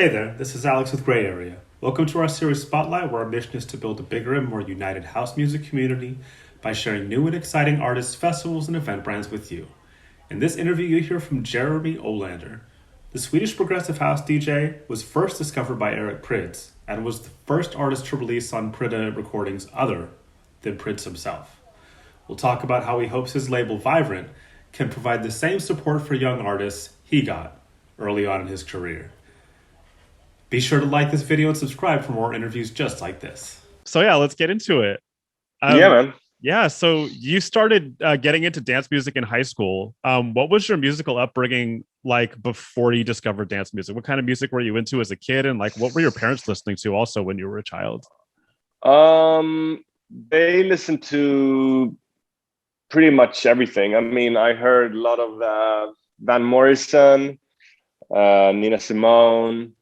Hey there, this is Alex with Gray Area. Welcome to our series Spotlight, where our mission is to build a bigger and more united house music community by sharing new and exciting artists, festivals, and event brands with you. In this interview, you hear from Jeremy Olander. The Swedish progressive house DJ was first discovered by Eric Prydz and was the first artist to release on Pryda Recordings other than Prydz himself. We'll talk about how he hopes his label Vibrant can provide the same support for young artists he got early on in his career. Be sure to like this video and subscribe for more interviews just like this. So yeah, let's get into it. Yeah, man. Yeah, so you started getting into dance music in high school. What was your musical upbringing like before you discovered dance music? What kind of music were you into as a kid, and like what were your parents listening to also when you were a child? They listened to pretty much everything. I mean, I heard a lot of Van Morrison, Nina Simone,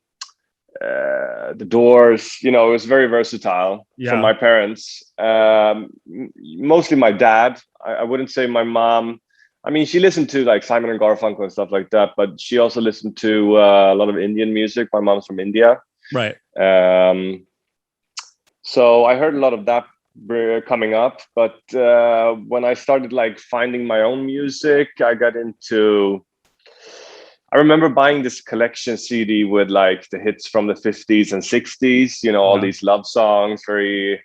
the Doors. You know, it was very versatile for my parents. Mostly my dad. I wouldn't say my mom. I mean, she listened to like Simon and Garfunkel and stuff like that, but she also listened to a lot of Indian music. My mom's from India. Right. So I heard a lot of that coming up, but when I started like finding my own music, I got into. I remember buying this collection CD with like the hits from the 50s and 60s, you know, all these love songs, very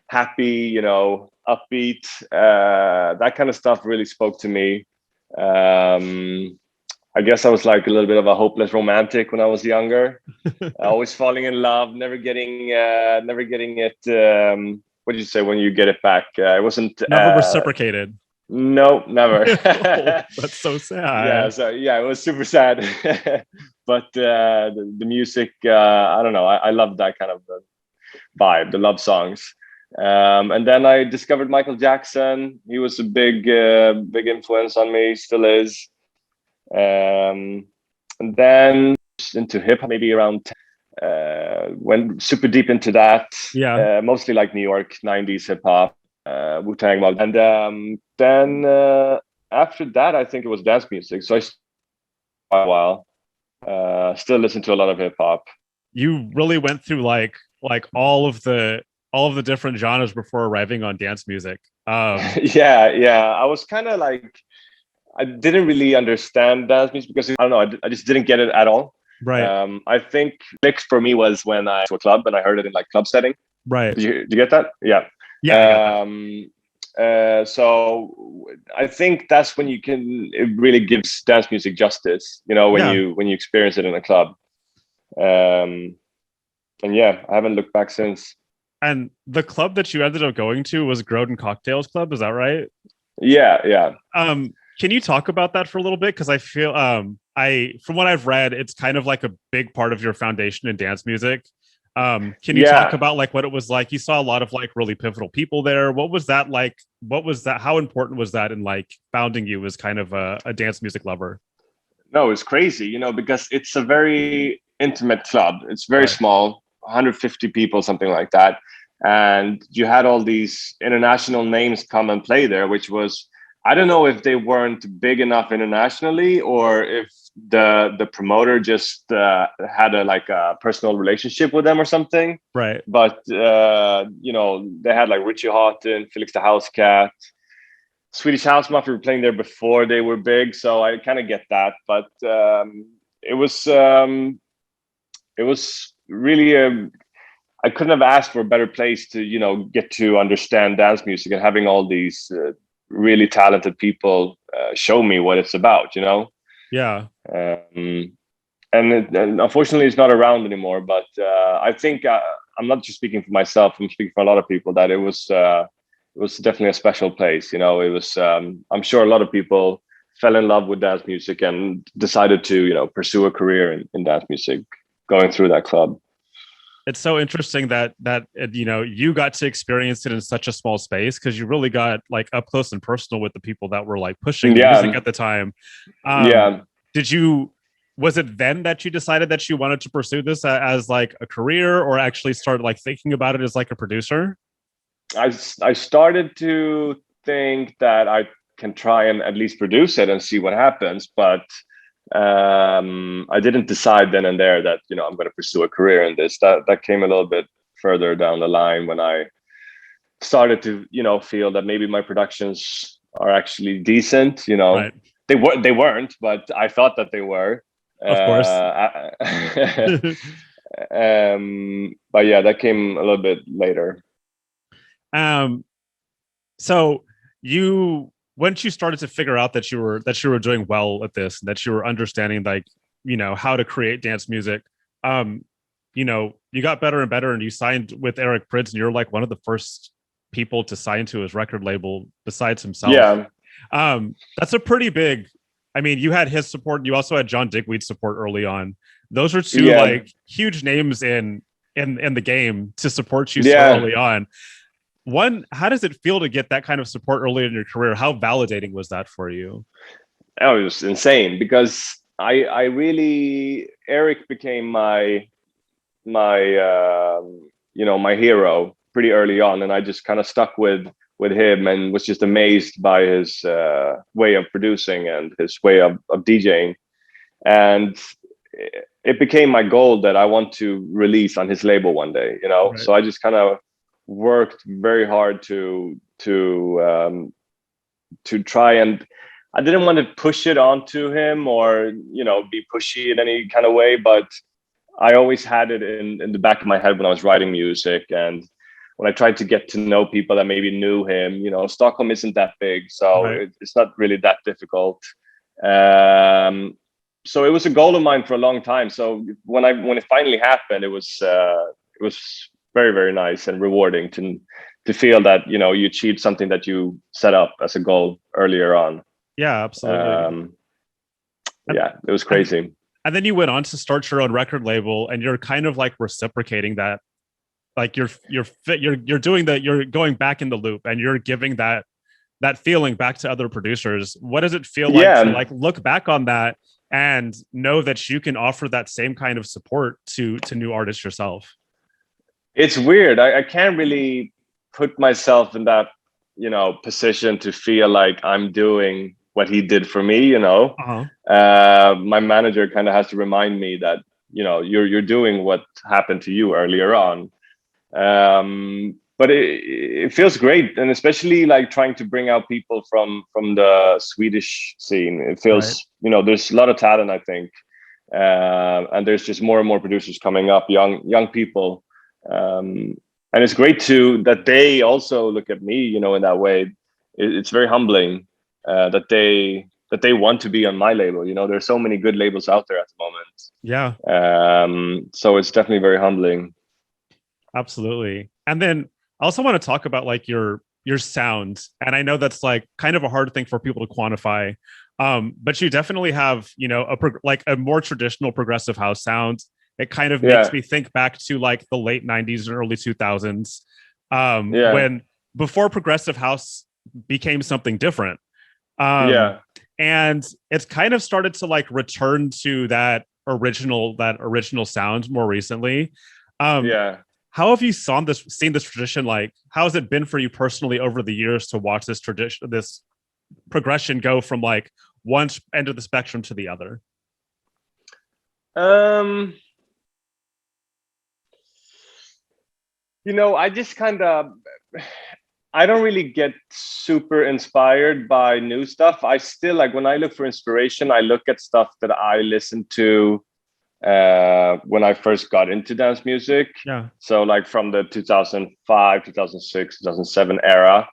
happy, you know, upbeat. That kind of stuff really spoke to me. I guess I was like a little bit of a hopeless romantic when I was younger, always falling in love, never getting it. What did you say when you get it back? It wasn't never reciprocated. No, never. Oh, that's so sad. Yeah, it was super sad. But the music, I don't know. I love that kind of vibe, the love songs. And then I discovered Michael Jackson. He was a big influence on me, still is. And then into hip hop, maybe around 10. Went super deep into that. Yeah. Mostly like New York 90s hip hop. Wu-Tang, and then after that, I think it was dance music. So I for a while, still listen to a lot of hip hop. You really went through like all of the different genres before arriving on dance music. Yeah. I was kind of like, I didn't really understand dance music because I don't know, I just didn't get it at all. Right. I think mix for me was when I went to a club and I heard it in like club setting. Right. Did you get that? Yeah. Yeah. So I think that's when it really gives dance music justice, you know, when you experience it in a club. And yeah, I haven't looked back since. And the club that you ended up going to was Groden Cocktails Club, is that right? Yeah. Can you talk about that for a little bit? Because I feel from what I've read, it's kind of like a big part of your foundation in dance music. Can you talk about like what it was like? You saw a lot of like really pivotal people there. What was that like? What was that? How important was that in like founding you as kind of a dance music lover? No, it's crazy, you know, because it's a very intimate club. It's very small, 150 people, something like that. And you had all these international names come and play there, which was, I don't know if they weren't big enough internationally or if the promoter just had a personal relationship with them or something. Right. But you know, they had like Richie Houghton, Felix the House Cat, Swedish House Mafia were playing there before they were big, so I kind of get that. But it was really I couldn't have asked for a better place to, you know, get to understand dance music and having all these really talented people show me what it's about, you know. Yeah. And unfortunately it's not around anymore, but I think I'm not just speaking for myself, I'm speaking for a lot of people, that it was definitely a special place, you know. It was I'm sure a lot of people fell in love with dance music and decided to, you know, pursue a career in dance music going through that club. It's so interesting that you know, you got to experience it in such a small space, because you really got like up close and personal with the people that were like pushing the music at the time. Was it then that you decided that you wanted to pursue this as like a career, or actually started like thinking about it as like a producer? I started to think that I can try and at least produce it and see what happens, but I didn't decide then and there that, you know, I'm going to pursue a career in this. That came a little bit further down the line when I started to, you know, feel that maybe my productions are actually decent. You know, Right. they weren't, but I thought that they were. Of course. But yeah, that came a little bit later. So you, once you started to figure out that you were doing well at this, that you were understanding, like, you know, how to create dance music, you know, you got better and better, and you signed with Eric Prydz, and you're like one of the first people to sign to his record label besides himself. Yeah. That's a pretty big, I mean, you had his support, you also had John Digweed's support early on. Those are two like huge names in the game to support you so early on. One, how does it feel to get that kind of support early in your career? How validating was that for you? Oh, it was insane, because I really, Eric became my you know, my hero pretty early on, and I just kind of stuck with him and was just amazed by his way of producing and his way of DJing. And it became my goal that I want to release on his label one day, you know. Right. So I just kind of worked very hard to try, and I didn't want to push it onto him or, you know, be pushy in any kind of way, but I always had it in the back of my head when I was writing music, and when I tried to get to know people that maybe knew him. You know, Stockholm isn't that big, so it's not really that difficult. So it was a goal of mine for a long time. So when it finally happened, it was very, very nice and rewarding to feel that, you know, you achieved something that you set up as a goal earlier on. Yeah, absolutely. Yeah, it was crazy. And then you went on to start your own record label, and you're kind of like reciprocating that. Like you're doing that, you're going back in the loop, and you're giving that feeling back to other producers. What does it feel like to like look back on that and know that you can offer that same kind of support to new artists yourself? It's weird. I can't really put myself in that, you know, position to feel like I'm doing what he did for me, you know. My manager kind of has to remind me that, you know, you're doing what happened to you earlier on. But it feels great, and especially like trying to bring out people from the Swedish scene. It feels, you know, there's a lot of talent, I think, and there's just more and more producers coming up, young people, and it's great that they also look at me, you know, in that way. It's very humbling that they want to be on my label. You know, there's so many good labels out there at the moment. Yeah. So it's definitely very humbling. Absolutely. And then I also want to talk about like your sound. And I know that's like kind of a hard thing for people to quantify. But you definitely have, you know, a more traditional progressive house sound. It kind of makes me think back to like the late 90s and early 2000s, when before progressive house became something different. And it's kind of started to like return to that original sound more recently. How have you seen this tradition? Like, how has it been for you personally over the years to watch this tradition, this progression go from like one end of the spectrum to the other? You know, I just I don't really get super inspired by new stuff. I still, like, when I look for inspiration, I look at stuff that I listened to when I first got into dance music. So like from the 2005, 2006, 2007 era.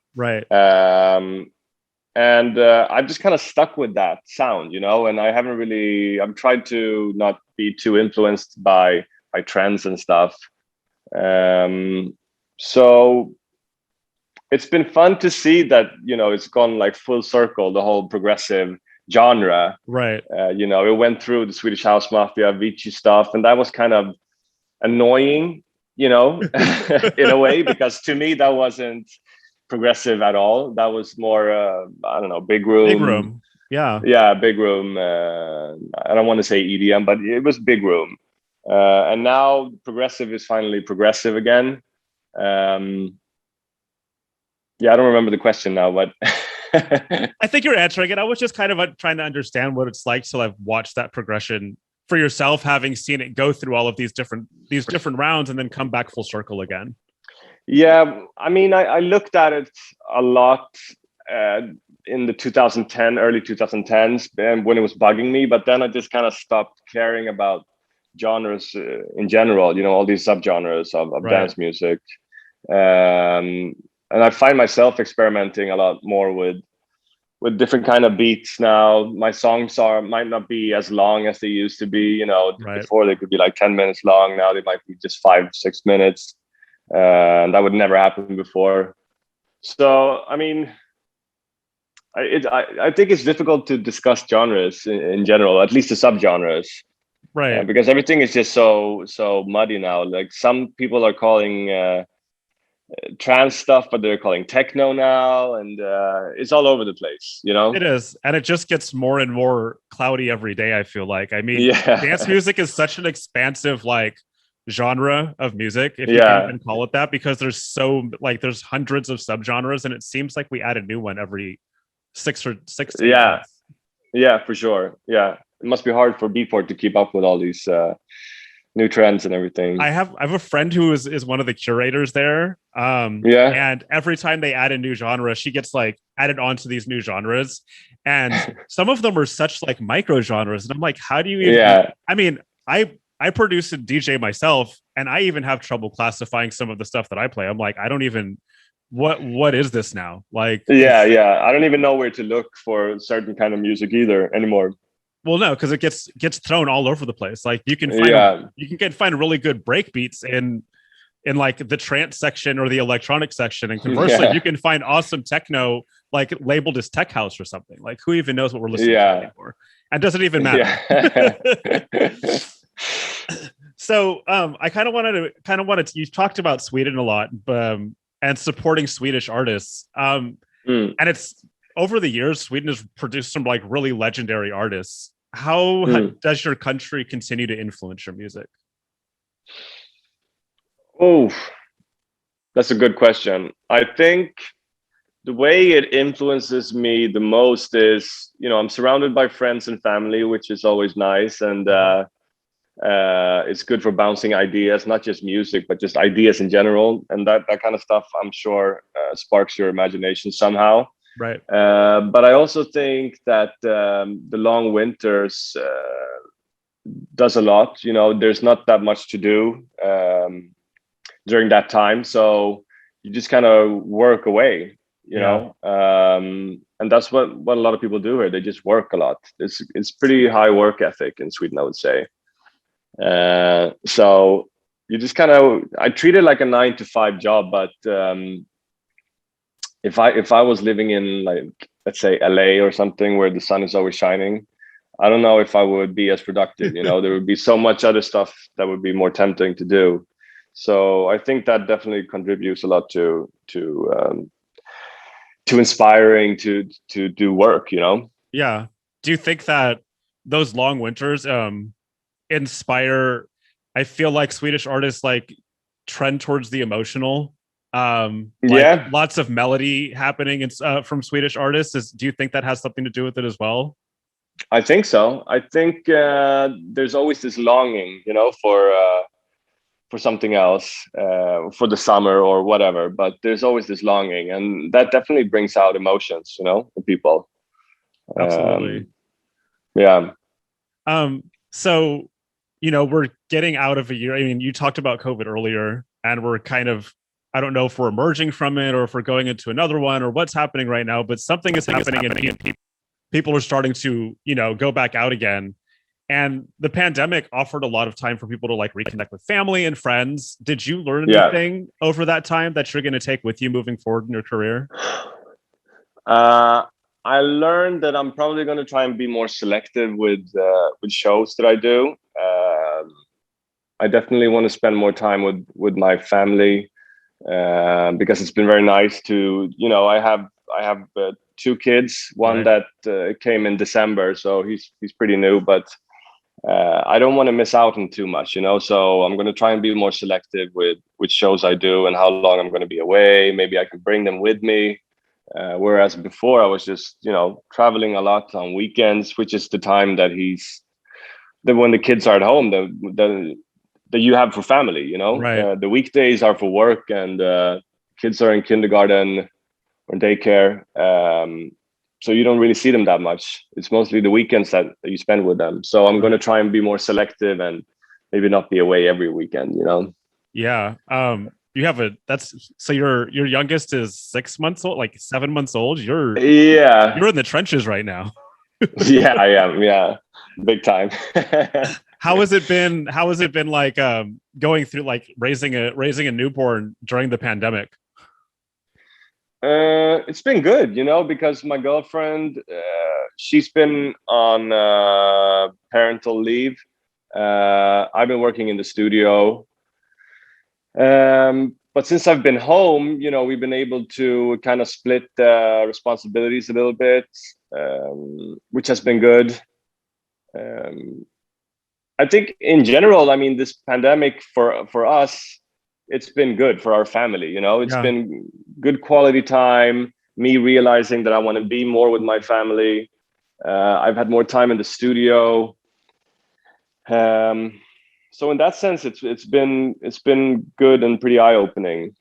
And I've just kind of stuck with that sound, you know, and I've tried to not be too influenced by trends and stuff. So it's been fun to see that, you know, it's gone like full circle, the whole progressive genre. You know, it went through the Swedish House Mafia, Avicii stuff, and that was kind of annoying, you know, in a way, because to me that wasn't progressive at all. That was more I don't know, big room. Big room. Big room. I don't want to say EDM, but it was big room. And now progressive is finally progressive again. I don't remember the question now, but I think you're answering it. I was just kind of trying to understand what it's like to like watch that progression for yourself, having seen it go through all of these different rounds and then come back full circle again. Yeah, I mean, I looked at it a lot in the 2010, early 2010s, and when it was bugging me. But then I just kind of stopped caring about genres in general. You know, all these subgenres of Right. dance music, and I find myself experimenting a lot more with different kind of beats now. My songs might not be as long as they used to be. You know, Right. before they could be like 10 minutes long. Now they might be just 5-6 minutes. That would never happen before. So, I mean, I think it's difficult to discuss genres in general, at least the subgenres, Right. because everything is just so muddy now. Like some people are calling trance stuff, but they're calling techno now, and it's all over the place. You know, It is, and it just gets more and more cloudy every day. I feel like. I mean, yeah. dance music is such an expansive like genre of music, if you can even call it that, because there's hundreds of subgenres, and it seems like we add a new one every 6 to 8 months. Yeah, for sure. Yeah, it must be hard for Beatport to keep up with all these new trends and everything. I have a friend who is one of the curators there. And every time they add a new genre, she gets like added onto these new genres, and some of them are such like micro genres, and I'm like, how do you even? I mean, I produce and DJ myself, and I even have trouble classifying some of the stuff that I play. I'm like, I don't even what is this now? Like, I don't even know where to look for certain kind of music either anymore. Well, no, because it gets thrown all over the place. Like you can find really good break beats in like the trance section or the electronic section, and conversely, you can find awesome techno like labeled as tech house or something. Like who even knows what we're listening to anymore? And doesn't even matter. So I kind of wanted to, you talked about Sweden a lot, and supporting Swedish artists. And it's over the years, Sweden has produced some like really legendary artists. How does your country continue to influence your music? Oh, that's a good question. I think the way it influences me the most is, you know, I'm surrounded by friends and family, which is always nice. And it's good for bouncing ideas, not just music, but just ideas in general. And that kind of stuff, I'm sure, sparks your imagination somehow. Right. But I also think that the long winters does a lot. You know, there's not that much to do during that time. So you just kind of work away, you know, and that's what a lot of people do here. They just work a lot. It's pretty high work ethic in Sweden, I would say. So you just kind of, I treat it like a 9-to-5 job, but if I was living in, like, let's say LA or something where the sun is always shining, I don't know if I would be as productive. You know, there would be so much other stuff that would be more tempting to do. So I think that definitely contributes a lot to inspiring to do work, you know? Yeah. Do you think that those long winters inspire, I feel like Swedish artists like trend towards the emotional? Lots of melody happening from Swedish artists. Do you think that has something to do with it as well? I think so. I think there's always this longing, you know, for something else, for the summer or whatever. But there's always this longing, and that definitely brings out emotions, you know, in people. Absolutely. So, you know, we're getting out of a year. I mean, you talked about COVID earlier, and we're kind of, I don't know if we're emerging from it or if we're going into another one or what's happening right now, but something is happening and people are starting to, you know, go back out again. And the pandemic offered a lot of time for people to like reconnect with family and friends. Did you learn anything over that time that you're going to take with you moving forward in your career? I learned that I'm probably going to try and be more selective with shows that I do. I definitely want to spend more time with my family, because it's been very nice to, you know, I have 2 kids, one that came in December, so he's pretty new, but I don't want to miss out on too much, you know, so I'm going to try and be more selective with which shows I do and how long I'm going to be away. Maybe I can bring them with me, Whereas before I was just, traveling a lot on weekends, which is the time that when the kids are at home, that you have for family, Right. the weekdays are for work, and kids are in kindergarten or daycare. So you don't really see them that much. It's mostly the weekends that you spend with them. So I'm going to try and be more selective and maybe not be away every weekend, Yeah. You have so your youngest is 6 months old, like 7 months old. You're Yeah. in the trenches right now. Yeah, I am. Yeah. Big time. How has it been? How has it been like going through like raising a newborn during the pandemic? It's been good, because my girlfriend, she's been on parental leave. I've been working in the studio. But since I've been home, we've been able to kind of split the responsibilities a little bit, which has been good. I think in general, I mean, this pandemic for us, it's been good for our family. It's been good quality time. Me realizing that I want to be more with my family. I've had more time in the studio. So in that sense, it's been good and pretty eye-opening.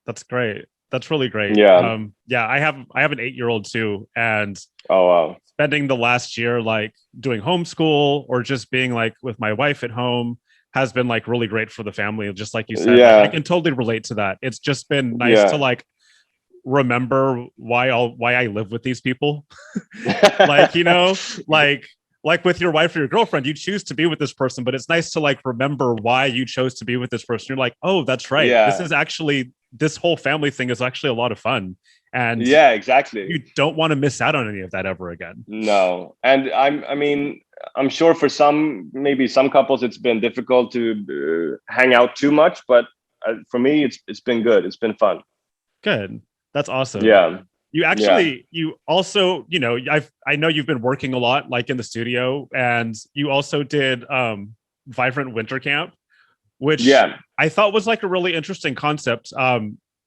That's great. That's really great. Yeah. Yeah. I have an 8-year-old too, and Oh wow. spending the last year like doing homeschool or just being like with my wife at home has been like really great for the family. Just like you said, Yeah. like, I can totally relate to that. It's just been nice to like remember why I live with these people. Like, like with your wife or your girlfriend, you choose to be with this person, but it's nice to like remember why you chose to be with this person. You're like, oh, that's right. Yeah. This whole family thing is actually a lot of fun. And yeah, exactly. You don't want to miss out on any of that ever again. No. And I'm sure for maybe some couples, it's been difficult to hang out too much, but for me, it's been good. It's been fun. Good. That's awesome. Yeah. You also, I know you've been working a lot, like in the studio, and you also did Vibrant Winter Camp, which I thought was like a really interesting concept,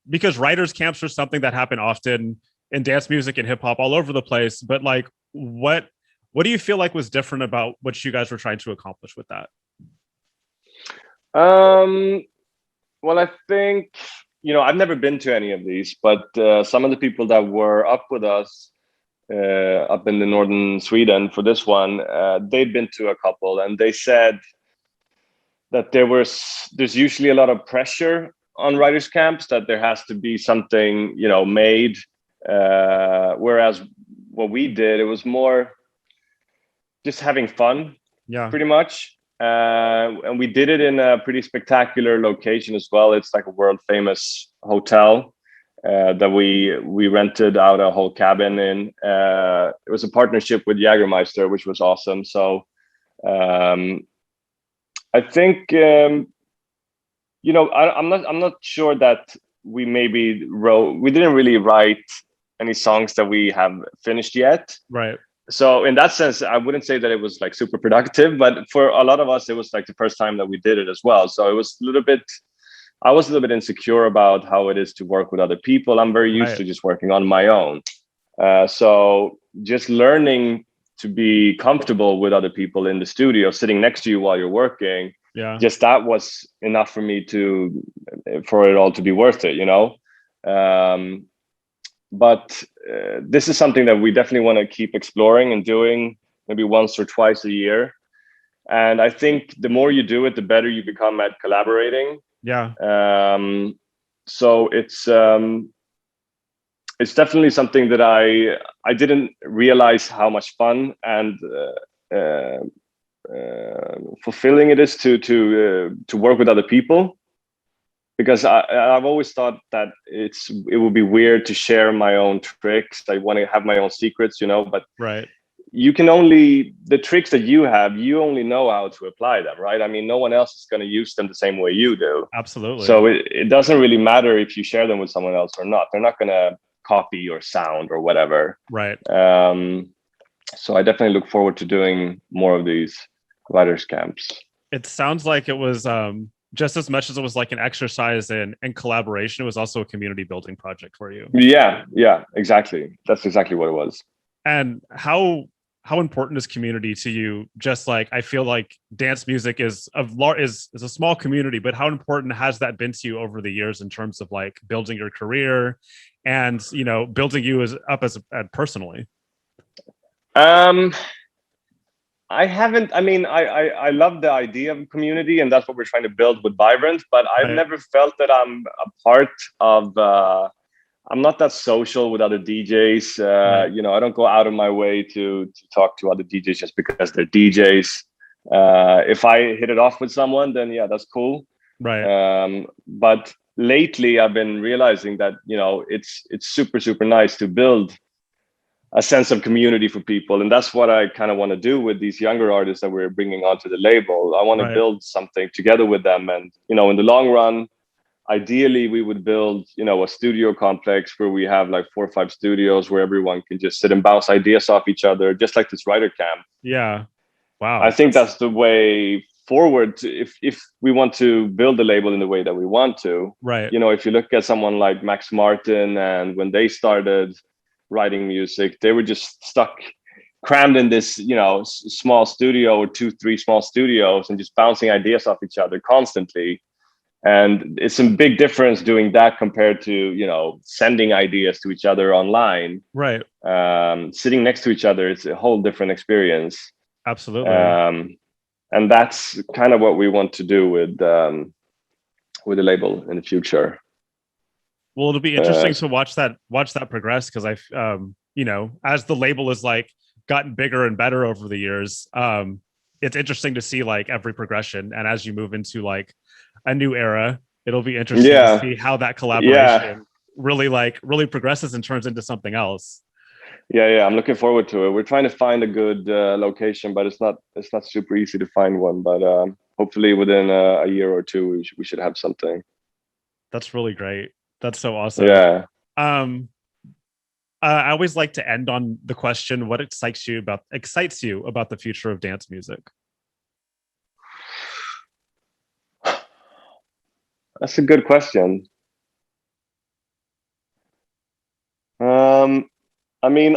because writers' camps are something that happen often in dance music and hip hop all over the place. But like, what do you feel like was different about what you guys were trying to accomplish with that? Well, I think, I've never been to any of these, but some of the people that were up with us up in the northern Sweden for this one, they'd been to a couple, and they said that there's usually a lot of pressure on writers' camps, that there has to be something, made. Whereas what we did, it was more just having fun, pretty much. And we did it in a pretty spectacular location as well. It's like a world famous hotel that we rented out a whole cabin in. It was a partnership with Jägermeister, which was awesome. So I think I'm not sure that we didn't really write any songs that we have finished yet. Right. So in that sense, I wouldn't say that it was like super productive, but for a lot of us, it was like the first time that we did it as well. So I was a little bit insecure about how it is to work with other people. I'm very used to just working on my own. So just learning to be comfortable with other people in the studio, sitting next to you while you're working. Yeah. Just that was enough for me for it all to be worth it, But this is something that we definitely want to keep exploring and doing maybe once or twice a year. And I think the more you do it, the better you become at collaborating. Yeah. So it's definitely something that I didn't realize how much fun and fulfilling it is to work with other people. Because I've always thought that it would be weird to share my own tricks. I want to have my own secrets, but right. You can the tricks that you have, you only know how to apply them, right? I mean, no one else is going to use them the same way you do. Absolutely. So it doesn't really matter if you share them with someone else or not. They're not going to copy your sound or whatever. Right. So I definitely look forward to doing more of these writers' camps. It sounds like it was just as much as it was like an exercise and collaboration, it was also a community building project for you. Yeah, exactly. That's exactly what it was. And how important is community to you? Just like, I feel like dance music is a small community, but how important has that been to you over the years in terms of like building your career and, you know, building you as personally? I haven't. I mean, I love the idea of community, and that's what we're trying to build with Vibrant. But I've Right. never felt that I'm a part of. I'm not that social with other DJs. Right. You know, I don't go out of my way to talk to other DJs just because they're DJs. If I hit it off with someone, then yeah, that's cool. Right. But lately, I've been realizing that, you know, it's super nice to build a sense of community for people, and that's what I kind of want to do with these younger artists that we're bringing onto the label. I want to Right. build something together with them, and you know, in the long run, ideally we would build, you know, a studio complex where we have like 4 or 5 studios where everyone can just sit and bounce ideas off each other, just like this writer camp. Yeah. Wow. I think that's the way forward if we want to build the label in the way that we want to. Right. You know, if you look at someone like Max Martin, and when they started writing music, they were just stuck, crammed in this, you know, small studio or 2-3 small studios and just bouncing ideas off each other constantly. And it's a big difference doing that compared to, you know, sending ideas to each other online. Right. Sitting next to each other, it's a whole different experience. Absolutely. And that's kind of what we want to do with the label in the future. Well, it'll be interesting to watch that progress, because you know, as the label is like gotten bigger and better over the years, it's interesting to see like every progression. And as you move into like a new era, it'll be interesting to see how that collaboration really progresses and turns into something else. Yeah, I'm looking forward to it. We're trying to find a good location, but it's not super easy to find one. But hopefully within a year or two, we should have something. That's really great. That's so awesome. Yeah. I always like to end on the question: what excites you about the future of dance music? That's a good question. I mean,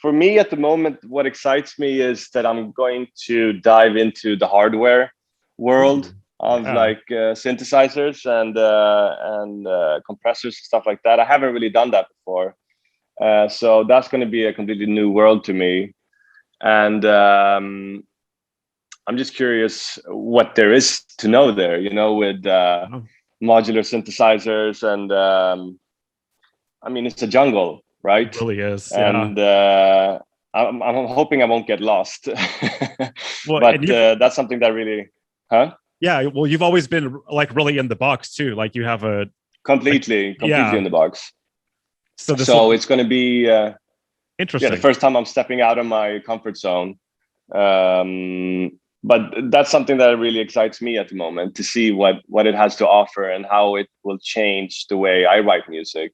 for me at the moment, what excites me is that I'm going to dive into the hardware world of like synthesizers and compressors and stuff like that. I haven't really done that before. So that's going to be a completely new world to me. And I'm just curious what there is to know there, you know, with modular synthesizers. And I mean, it's a jungle, right? It really is. And I'm hoping I won't get lost. Well, but that's something that really, Yeah, well, you've always been like really in the box too. Like you have a completely in the box. So it's going to be interesting. Yeah, the first time I'm stepping out of my comfort zone. But that's something that really excites me at the moment, to see what it has to offer and how it will change the way I write music.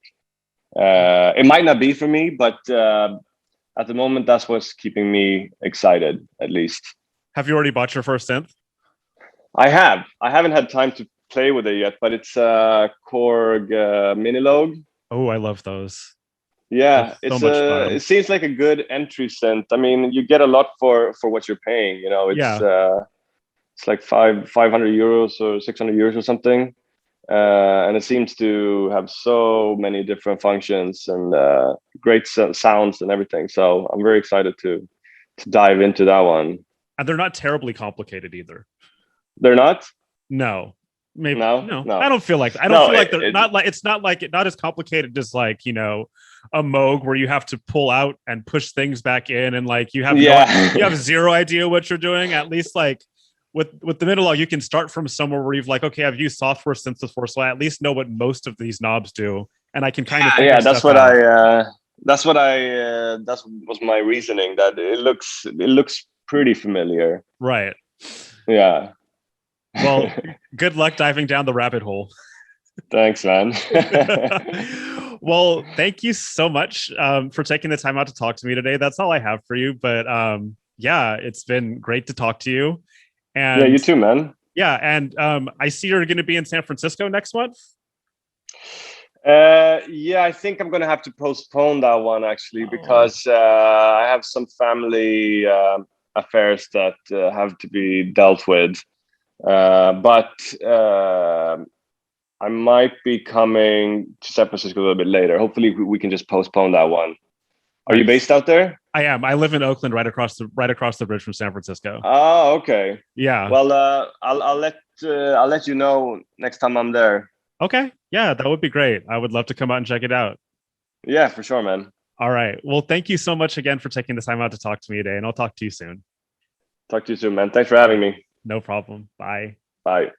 It might not be for me, but at the moment, that's what's keeping me excited, at least. Have you already bought your first synth? I have. I haven't had time to play with it yet, but it's a Korg Minilogue. Oh, I love those. Yeah, it seems like a good entry synth. I mean, you get a lot for what you're paying. You know, it's like 500 euros or 600 euros or something, and it seems to have so many different functions and great sounds and everything. So I'm very excited to dive into that one. And they're not terribly complicated either. They're not? No. Maybe no. I don't feel like they're not as complicated as like, you know, a Moog where you have to pull out and push things back in, and like you have you have zero idea what you're doing. At least like with the Minilogue, you can start from somewhere where you've like, okay, I've used software since before, so I at least know what most of these knobs do, and I can kind of that was my reasoning, that it looks pretty familiar. Right. Yeah. Well, good luck diving down the rabbit hole. Thanks, man. Well, thank you so much for taking the time out to talk to me today. That's all I have for you. But yeah, it's been great to talk to you. And yeah, you too, man. Yeah, and I see you're going to be in San Francisco next month. Yeah, I think I'm gonna have to postpone that one actually because I have some family affairs that have to be dealt with. But I might be coming to San Francisco a little bit later. Hopefully, we can just postpone that one. Are you based out there? I am. I live in Oakland, right across the bridge from San Francisco. Oh, okay. Yeah. Well, I'll let you know next time I'm there. Okay. Yeah, that would be great. I would love to come out and check it out. Yeah, for sure, man. All right. Well, thank you so much again for taking the time out to talk to me today, and I'll talk to you soon. Talk to you soon, man. Thanks for having me. No problem. Bye. Bye.